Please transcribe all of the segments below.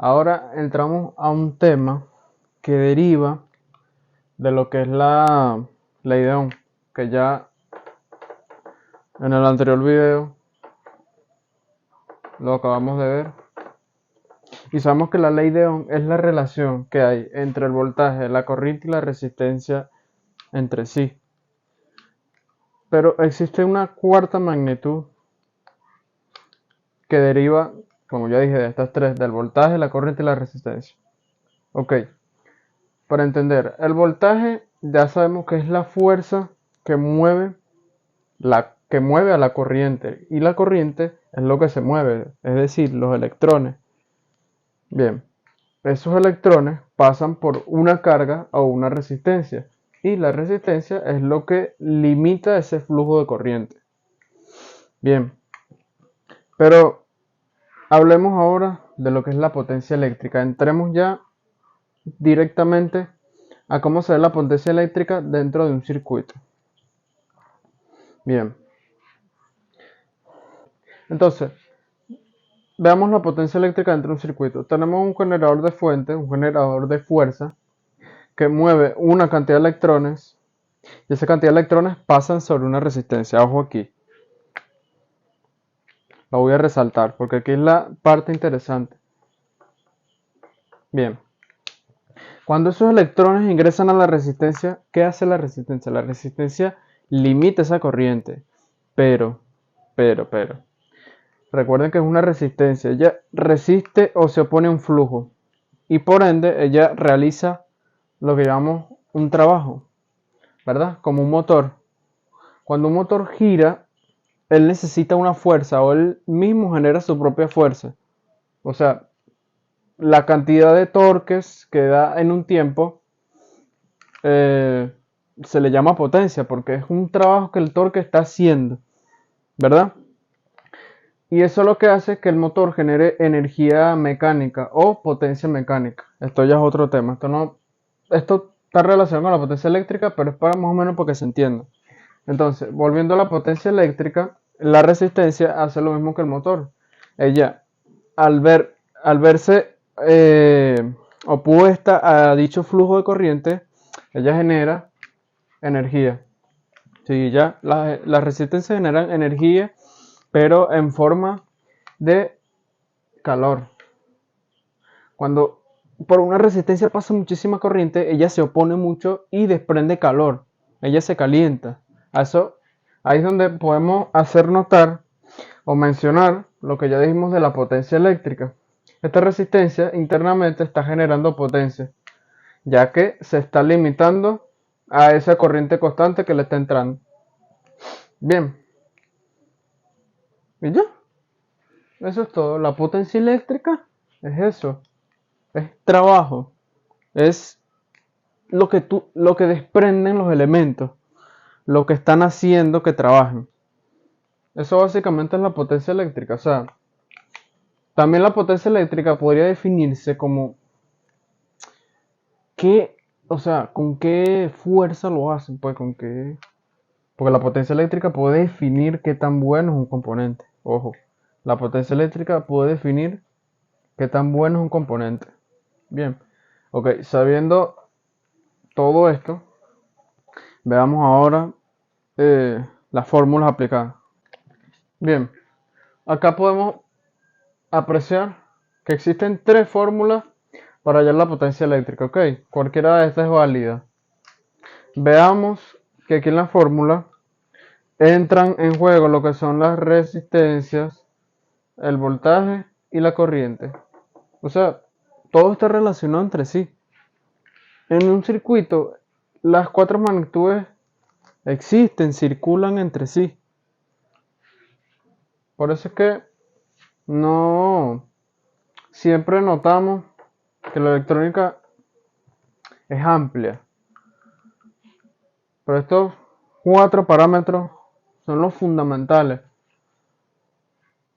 Ahora entramos a un tema que deriva de lo que es la ley de Ohm, que ya en el anterior video lo acabamos de ver. Y sabemos que la ley de Ohm es la relación que hay entre el voltaje, la corriente y la resistencia entre sí. Pero existe una cuarta magnitud que deriva, como ya dije, de estas tres, del voltaje, la corriente y la resistencia. Ok, para entender, el voltaje ya sabemos que es la fuerza que mueve a la corriente, y la corriente es lo que se mueve, es decir, los electrones. Bien, esos electrones pasan por una carga o una resistencia, y la resistencia es lo que limita ese flujo de corriente. Bien, pero hablemos ahora de lo que es la potencia eléctrica. Entremos ya directamente a cómo se ve la potencia eléctrica dentro de un circuito. Bien, entonces, veamos la potencia eléctrica dentro de un circuito. Tenemos un generador de fuente, un generador de fuerza, que mueve una cantidad de electrones, y esa cantidad de electrones pasan sobre una resistencia. Ojo aquí, lo voy a resaltar, porque aquí es la parte interesante. Bien, cuando esos electrones ingresan a la resistencia, ¿qué hace la resistencia? La resistencia limita esa corriente, pero, recuerden que es una resistencia, ella resiste o se opone a un flujo, y por ende ella realiza lo que llamamos un trabajo, ¿verdad? Como un motor. Cuando un motor gira, él necesita una fuerza o él mismo genera su propia fuerza. O sea, la cantidad de torques que da en un tiempo se le llama potencia porque es un trabajo que el torque está haciendo, ¿verdad? Y eso lo que hace es que el motor genere energía mecánica o potencia mecánica. Esto ya es otro tema. Esto está relacionado con la potencia eléctrica, pero es para más o menos porque se entienda. Entonces, volviendo a la potencia eléctrica, la resistencia hace lo mismo que el motor. Ella, al verse opuesta a dicho flujo de corriente, ella genera energía. Sí, ya las resistencias generan energía, pero en forma de calor. Cuando por una resistencia pasa muchísima corriente, ella se opone mucho y desprende calor. Ella se calienta. Eso, ahí es donde podemos hacer notar o mencionar lo que ya dijimos de la potencia eléctrica. Esta resistencia internamente está generando potencia, ya que se está limitando a esa corriente constante que le está entrando. Bien, y ya, eso es todo. La potencia eléctrica es eso, es trabajo, es lo que desprenden los elementos, lo que están haciendo que trabajen. Eso básicamente es la potencia eléctrica. O sea, también la potencia eléctrica podría definirse como qué, o sea, con qué fuerza lo hacen, pues con qué. Porque la potencia eléctrica puede definir qué tan bueno es un componente. Ojo, la potencia eléctrica puede definir qué tan bueno es un componente. Bien, ok, sabiendo todo esto, veamos ahora las fórmulas aplicadas. Bien, acá podemos apreciar que existen tres fórmulas para hallar la potencia eléctrica, ok, cualquiera de estas es válida. Veamos que aquí en la fórmula entran en juego lo que son las resistencias, el voltaje y la corriente. O sea, todo está relacionado entre sí. En un circuito, las cuatro magnitudes existen, circulan entre sí. Por eso es que no siempre notamos que la electrónica es amplia. Pero estos cuatro parámetros son los fundamentales.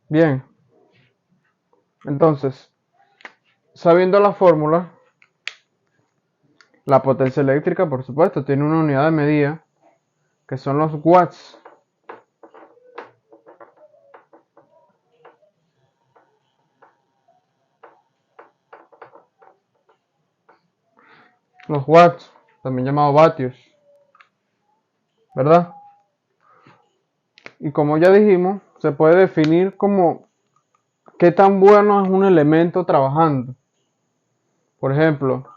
Bien, entonces, sabiendo la fórmula, la potencia eléctrica, por supuesto, tiene una unidad de medida que son los watts. los watts, también llamado vatios, ¿verdad? Y como ya dijimos, se puede definir como qué tan bueno es un elemento trabajando. Por ejemplo,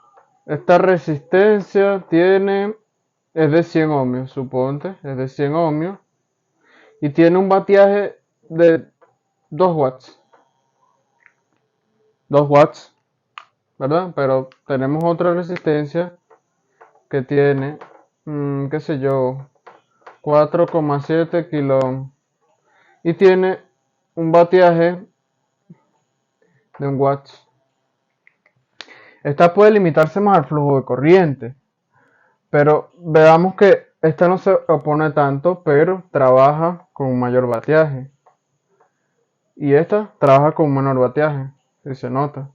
esta resistencia es de 100 ohmios, suponte, es de 100 ohmios, y tiene un batiaje de 2 watts. 2 watts, ¿verdad? Pero tenemos otra resistencia que tiene, qué sé yo, 4,7 kilo ohm y tiene un batiaje de 1 watt. Esta puede limitarse más al flujo de corriente, pero veamos que esta no se opone tanto, pero trabaja con un mayor bateaje. Y esta trabaja con un menor bateaje, si se nota.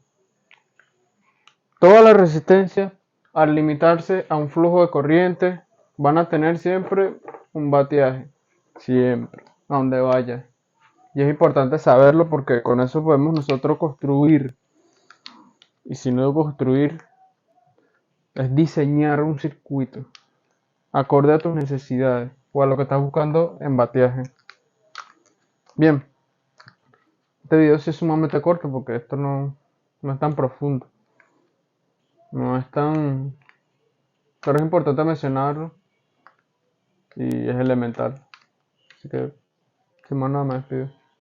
Todas las resistencias, al limitarse a un flujo de corriente, van a tener siempre un bateaje. Siempre, a donde vaya. Y es importante saberlo porque con eso podemos nosotros construir. Y si no construir, es diseñar un circuito acorde a tus necesidades o a lo que estás buscando en bateaje. Bien, este video sí es sumamente corto porque esto no es tan profundo. No es tan... Pero es importante mencionarlo y es elemental. Así que, sin más nada, me despido.